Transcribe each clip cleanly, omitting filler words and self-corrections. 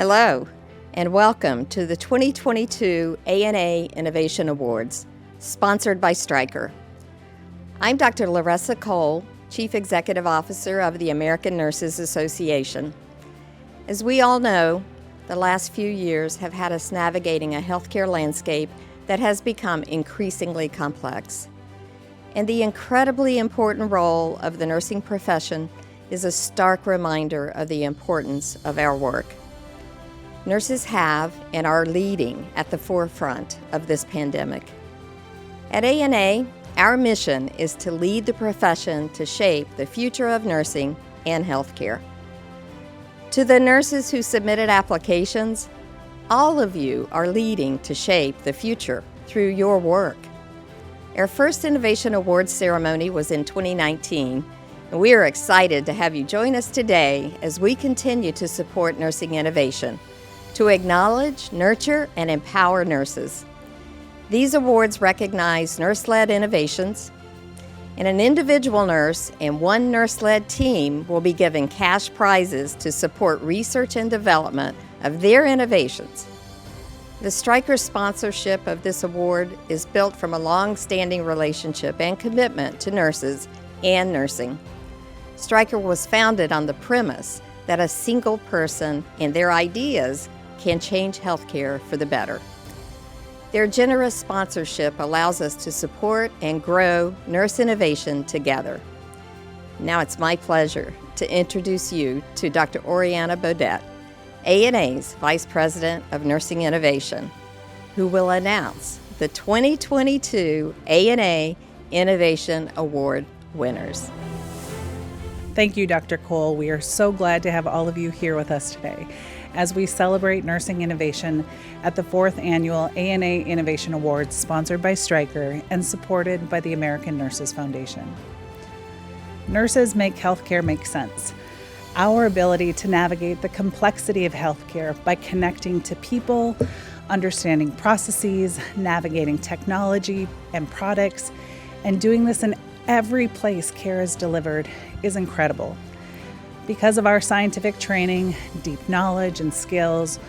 Hello, and welcome to the 2022 ANA Innovation Awards, sponsored by Stryker. I'm Dr. Larissa Cole, Chief Executive Officer of the American Nurses Association. As we all know, the last few years have had us navigating a healthcare landscape that has become increasingly complex. And the incredibly important role of the nursing profession is a stark reminder of the importance of our work. Nurses have and are leading at the forefront of this pandemic. At ANA, our mission is to lead the profession to shape the future of nursing and healthcare. To the nurses who submitted applications, all of you are leading to shape the future through your work. Our first Innovation Awards ceremony was in 2019, and we are excited to have you join us today as we continue to support nursing innovation, to acknowledge, nurture, and empower nurses. These awards recognize nurse-led innovations, and an individual nurse and one nurse-led team will be given cash prizes to support research and development of their innovations. The Stryker sponsorship of this award is built from a long-standing relationship and commitment to nurses and nursing. Stryker was founded on the premise that a single person and their ideas can change healthcare for the better. Their generous sponsorship allows us to support and grow nurse innovation together. Now it's my pleasure to introduce you to Dr. Oriana Baudet, ANA's Vice President of Nursing Innovation, who will announce the 2022 ANA Innovation Award winners. Thank you, Dr. Cole. We are so glad to have all of you here with us today as we celebrate nursing innovation at the 4th Annual ANA Innovation Awards, sponsored by Stryker and supported by the American Nurses Foundation. Nurses make healthcare make sense. Our ability to navigate the complexity of healthcare by connecting to people, understanding processes, navigating technology and products, and doing this in every place care is delivered is incredible. Because of our scientific training, deep knowledge, and skills,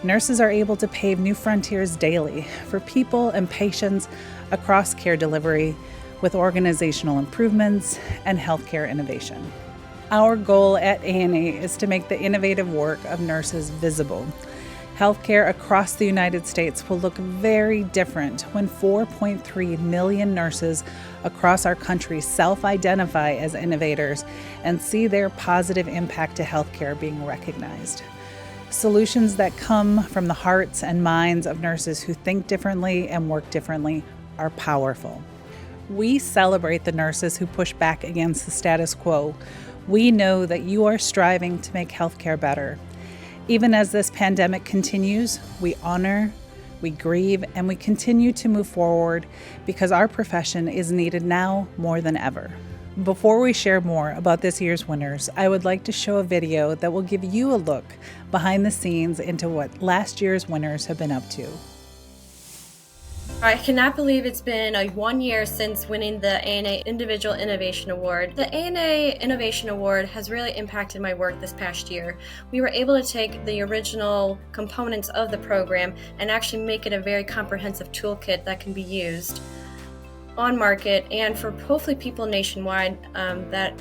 nurses are able to pave new frontiers daily for people and patients across care delivery with organizational improvements and healthcare innovation. Our goal at ANA is to make the innovative work of nurses visible. Healthcare across the United States will look very different when 4.3 million nurses across our country self-identify as innovators and see their positive impact to healthcare being recognized. Solutions that come from the hearts and minds of nurses who think differently and work differently are powerful. We celebrate the nurses who push back against the status quo. We know that you are striving to make healthcare better. Even as this pandemic continues, we honor, we grieve, and we continue to move forward because our profession is needed now more than ever. Before we share more about this year's winners, I would like to show a video that will give you a look behind the scenes into what last year's winners have been up to. I cannot believe it's been 1 year since winning the ANA Individual Innovation Award. The ANA Innovation Award has really impacted my work this past year. We were able to take the original components of the program and actually make it a very comprehensive toolkit that can be used on market and for hopefully people nationwide that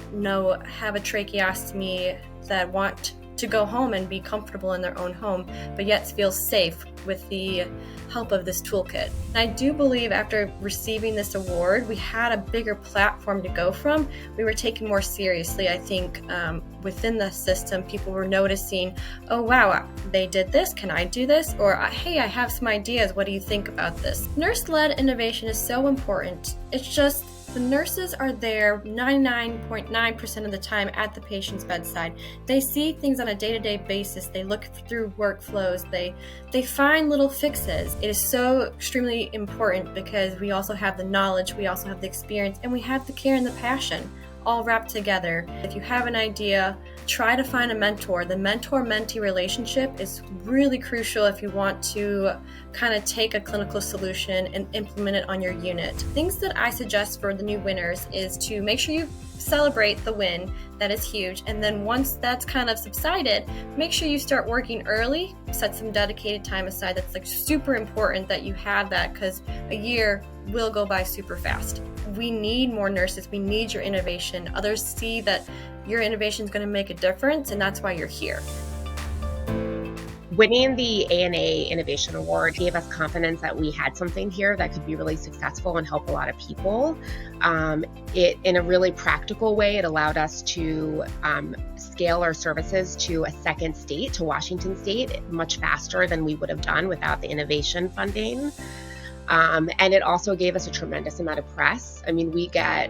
have a tracheostomy that want to go home and be comfortable in their own home, but yet feel safe with the help of this toolkit. And I do believe after receiving this award, we had a bigger platform to go from. We were taken more seriously, I think, within the system. People were noticing, oh wow, they did this, can I do this? Or hey, I have some ideas, what do you think about this? Nurse-led innovation is so important. It's just the nurses are there 99.9% of the time at the patient's bedside. They see things on a day-to-day basis. They look through workflows. They find little fixes. It is so extremely important because we also have the knowledge, we also have the experience, and we have the care and the passion. all wrapped together. If you have an idea, try to find a mentor. The mentor-mentee relationship is really crucial if you want to kind of take a clinical solution and implement it on your unit. Things that I suggest for the new winners is to make sure you celebrate the win. That is huge. And then once that's kind of subsided, make sure you start working early. Set some dedicated time aside. That's like super important that you have that, because a year will go by super fast. We need more nurses. We need your innovation. Others see that your innovation is going to make a difference, and that's why you're here. Winning the ANA Innovation Award gave us confidence that we had something here that could be really successful and help a lot of people. In a really practical way, it allowed us to scale our services to a second state, to Washington State, much faster than we would have done without the innovation funding. And it also gave us a tremendous amount of press. I mean, we get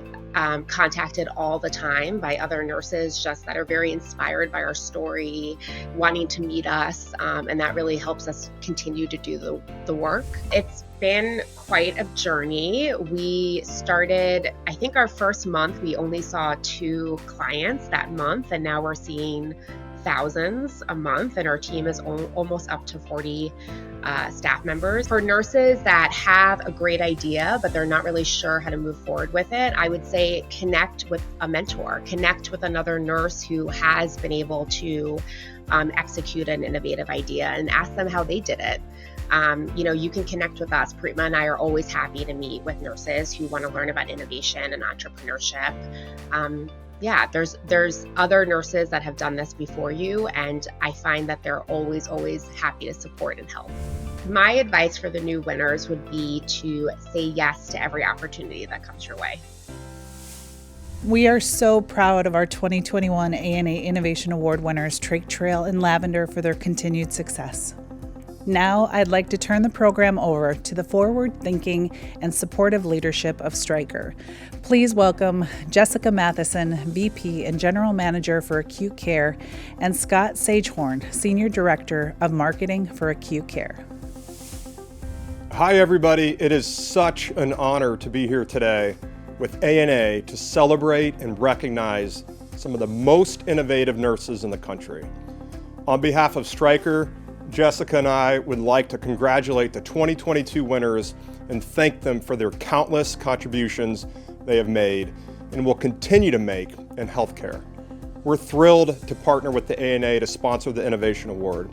contacted all the time by other nurses just that are very inspired by our story, wanting to meet us, and that really helps us continue to do the work. It's been quite a journey. We started, I think our first month, we only saw 2 clients that month, and now we're seeing thousands a month, and our team is almost up to 40 staff members. For nurses that have a great idea, but they're not really sure how to move forward with it, I would say connect with a mentor, connect with another nurse who has been able to execute an innovative idea, and ask them how they did it. You can connect with us. Preetma and I are always happy to meet with nurses who want to learn about innovation and entrepreneurship. There's other nurses that have done this before you, and I find that they're always happy to support and help. My advice for the new winners would be to say yes to every opportunity that comes your way. We are so proud of our 2021 ANA Innovation Award winners, Trach Trail and Lavender, for their continued success. Now, I'd like to turn the program over to the forward-thinking and supportive leadership of Stryker. Please welcome Jessica Matheson, VP and General Manager for Acute Care, and Scott Sagehorn, Senior Director of Marketing for Acute Care. Hi, everybody. It is such an honor to be here today with ANA to celebrate and recognize some of the most innovative nurses in the country. On behalf of Stryker, Jessica and I would like to congratulate the 2022 winners and thank them for their countless contributions they have made and will continue to make in healthcare. We're thrilled to partner with the ANA to sponsor the Innovation Award.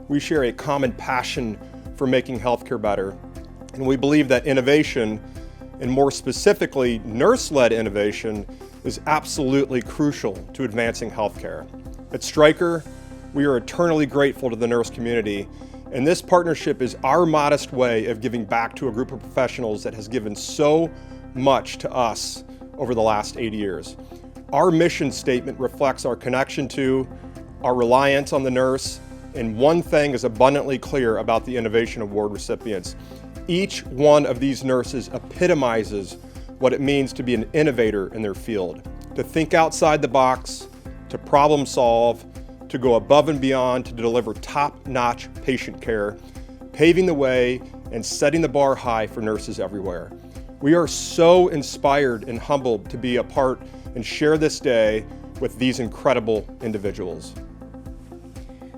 We share a common passion for making healthcare better, and we believe that innovation, and more specifically nurse-led innovation, is absolutely crucial to advancing healthcare. At Stryker, we are eternally grateful to the nurse community, and this partnership is our modest way of giving back to a group of professionals that has given so much to us over the last 8 years. Our mission statement reflects our connection to, our reliance on the nurse, and one thing is abundantly clear about the Innovation Award recipients. Each one of these nurses epitomizes what it means to be an innovator in their field, to think outside the box, to problem solve, to go above and beyond to deliver top-notch patient care, paving the way and setting the bar high for nurses everywhere. We are so inspired and humbled to be a part and share this day with these incredible individuals.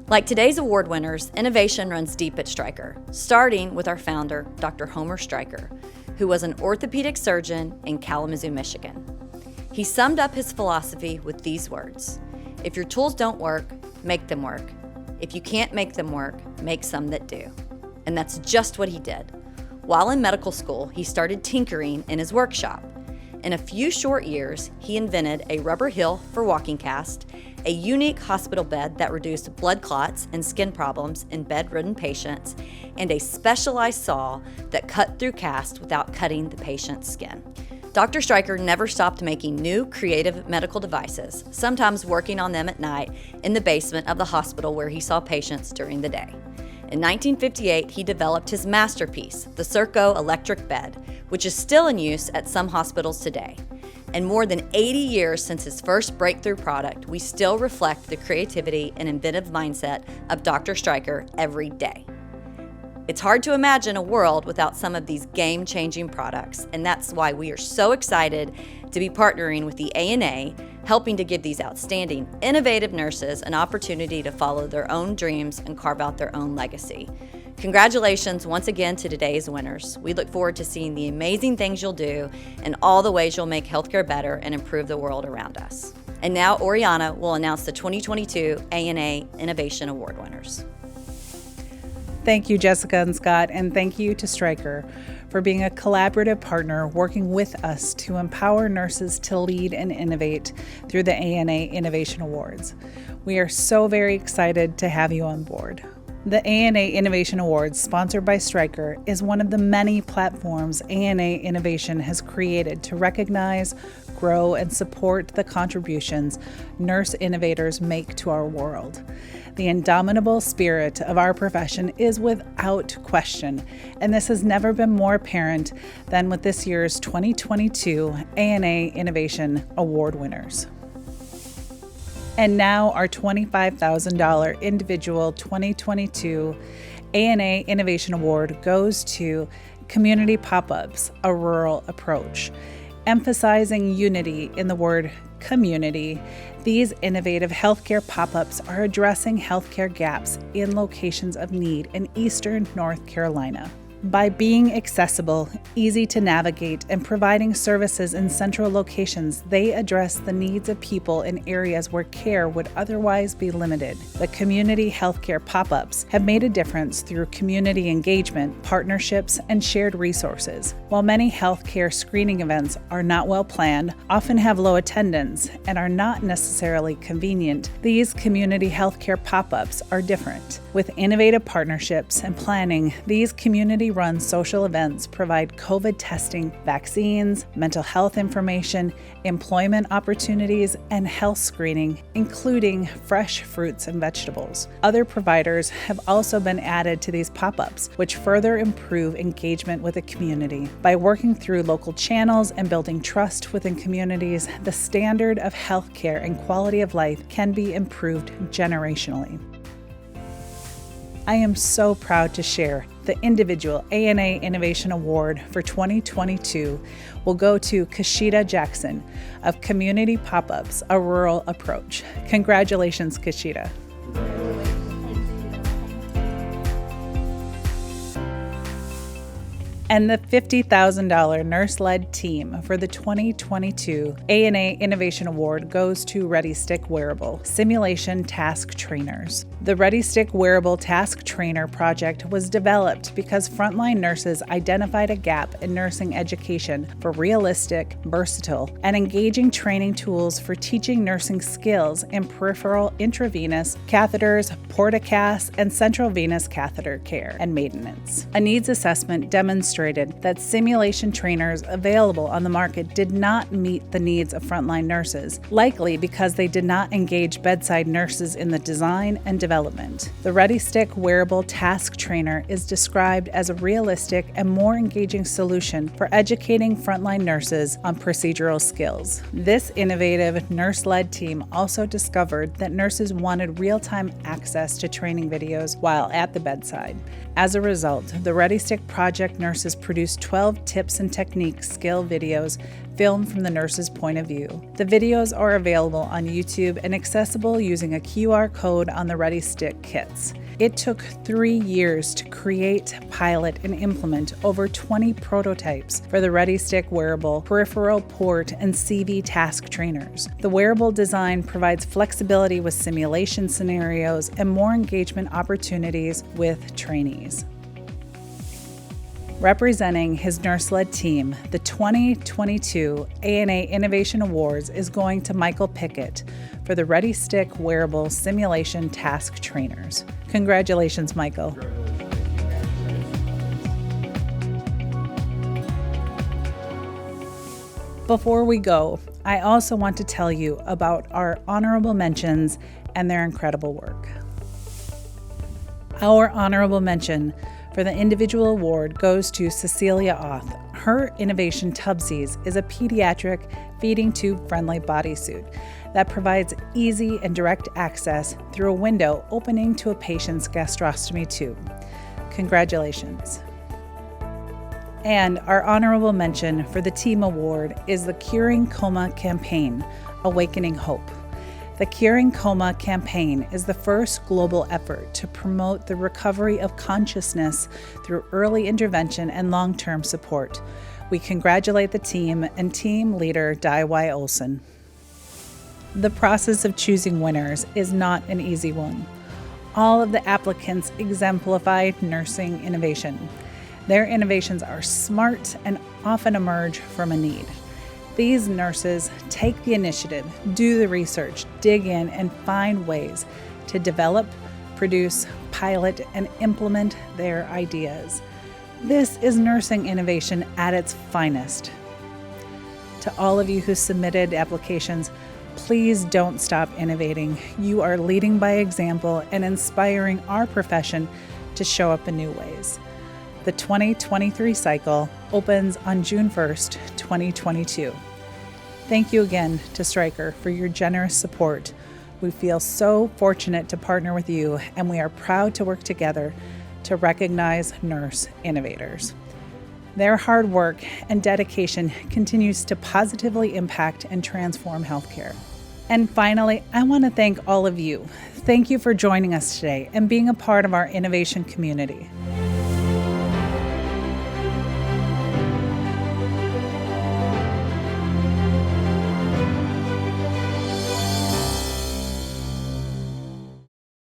Like today's award winners, innovation runs deep at Stryker, starting with our founder, Dr. Homer Stryker, who was an orthopedic surgeon in Kalamazoo, Michigan. He summed up his philosophy with these words: "If your tools don't work, make them work. If you can't make them work, make some that do." And that's just what he did. While in medical school, he started tinkering in his workshop. In a few short years, he invented a rubber heel for walking cast, a unique hospital bed that reduced blood clots and skin problems in bedridden patients, and a specialized saw that cut through cast without cutting the patient's skin. Dr. Stryker never stopped making new, creative medical devices, sometimes working on them at night in the basement of the hospital where he saw patients during the day. In 1958, he developed his masterpiece, the Serco electric bed, which is still in use at some hospitals today. And more than 80 years since his first breakthrough product, we still reflect the creativity and inventive mindset of Dr. Stryker every day. It's hard to imagine a world without some of these game-changing products, and that's why we are so excited to be partnering with the ANA, helping to give these outstanding, innovative nurses an opportunity to follow their own dreams and carve out their own legacy. Congratulations once again to today's winners. We look forward to seeing the amazing things you'll do and all the ways you'll make healthcare better and improve the world around us. And now Oriana will announce the 2022 ANA Innovation Award winners. Thank you, Jessica and Scott, and thank you to Stryker for being a collaborative partner working with us to empower nurses to lead and innovate through the ANA Innovation Awards. We are so very excited to have you on board. The ANA Innovation Awards, sponsored by Stryker, is one of the many platforms ANA Innovation has created to recognize, grow, and support the contributions nurse innovators make to our world. The indomitable spirit of our profession is without question, and this has never been more apparent than with this year's 2022 ANA Innovation Award winners. And now our $25,000 individual 2022 ANA Innovation Award goes to Community Pop-Ups, a Rural Approach. Emphasizing unity in the word community, these innovative healthcare pop-ups are addressing healthcare gaps in locations of need in Eastern North Carolina. By being accessible, easy to navigate, and providing services in central locations, they address the needs of people in areas where care would otherwise be limited. The community healthcare pop-ups have made a difference through community engagement, partnerships, and shared resources. While many healthcare screening events are not well planned, often have low attendance, and are not necessarily convenient, these community healthcare pop-ups are different. With innovative partnerships and planning, these community-run social events provide COVID testing, vaccines, mental health information, employment opportunities, and health screening, including fresh fruits and vegetables. Other providers have also been added to these pop-ups, which further improve engagement with the community. By working through local channels and building trust within communities, the standard of healthcare and quality of life can be improved generationally. I am so proud to share the individual ANA Innovation Award for 2022 will go to Kashida Jackson of Community Pop-Ups, a Rural Approach. Congratulations, Kashida. And the $50,000 nurse-led team for the 2022 ANA Innovation Award goes to Ready Stick Wearable Simulation Task Trainers. The Ready Stick Wearable Task Trainer project was developed because frontline nurses identified a gap in nursing education for realistic, versatile, and engaging training tools for teaching nursing skills in peripheral intravenous catheters, portacast, and central venous catheter care and maintenance. A needs assessment demonstrated that simulation trainers available on the market did not meet the needs of frontline nurses, likely because they did not engage bedside nurses in the design and development. The Ready Stick Wearable Task Trainer is described as a realistic and more engaging solution for educating frontline nurses on procedural skills. This innovative nurse-led team also discovered that nurses wanted real-time access to training videos while at the bedside. As a result, the Ready Stick project nurses produced 12 tips and techniques skill videos filmed from the nurse's point of view. The videos are available on YouTube and accessible using a QR code on the Ready Stick kits. It took 3 years to create, pilot, and implement over 20 prototypes for the Ready Stick wearable, peripheral port, and CV task trainers. The wearable design provides flexibility with simulation scenarios and more engagement opportunities with trainees. Representing his nurse-led team, the 2022 ANA Innovation Awards is going to Michael Pickett for the Ready Stick Wearable Simulation Task Trainers. Congratulations, Michael. Before we go, I also want to tell you about our honorable mentions and their incredible work. Our honorable mention for the individual award goes to Cecilia Oth. Her innovation Tubsies is a pediatric feeding tube friendly bodysuit that provides easy and direct access through a window opening to a patient's gastrostomy tube. Congratulations. And our honorable mention for the team award is the Curing Coma campaign, Awakening Hope. The Curing Coma campaign is the first global effort to promote the recovery of consciousness through early intervention and long-term support. We congratulate the team and team leader Dai Y. Olson. The process of choosing winners is not an easy one. All of the applicants exemplify nursing innovation. Their innovations are smart and often emerge from a need. These nurses take the initiative, do the research, dig in, and find ways to develop, produce, pilot, and implement their ideas. This is nursing innovation at its finest. To all of you who submitted applications, please don't stop innovating. You are leading by example and inspiring our profession to show up in new ways. The 2023 cycle opens on June 1st, 2022. Thank you again to Stryker for your generous support. We feel so fortunate to partner with you, and we are proud to work together to recognize nurse innovators. Their hard work and dedication continues to positively impact and transform healthcare. And finally, I want to thank all of you. Thank you for joining us today and being a part of our innovation community.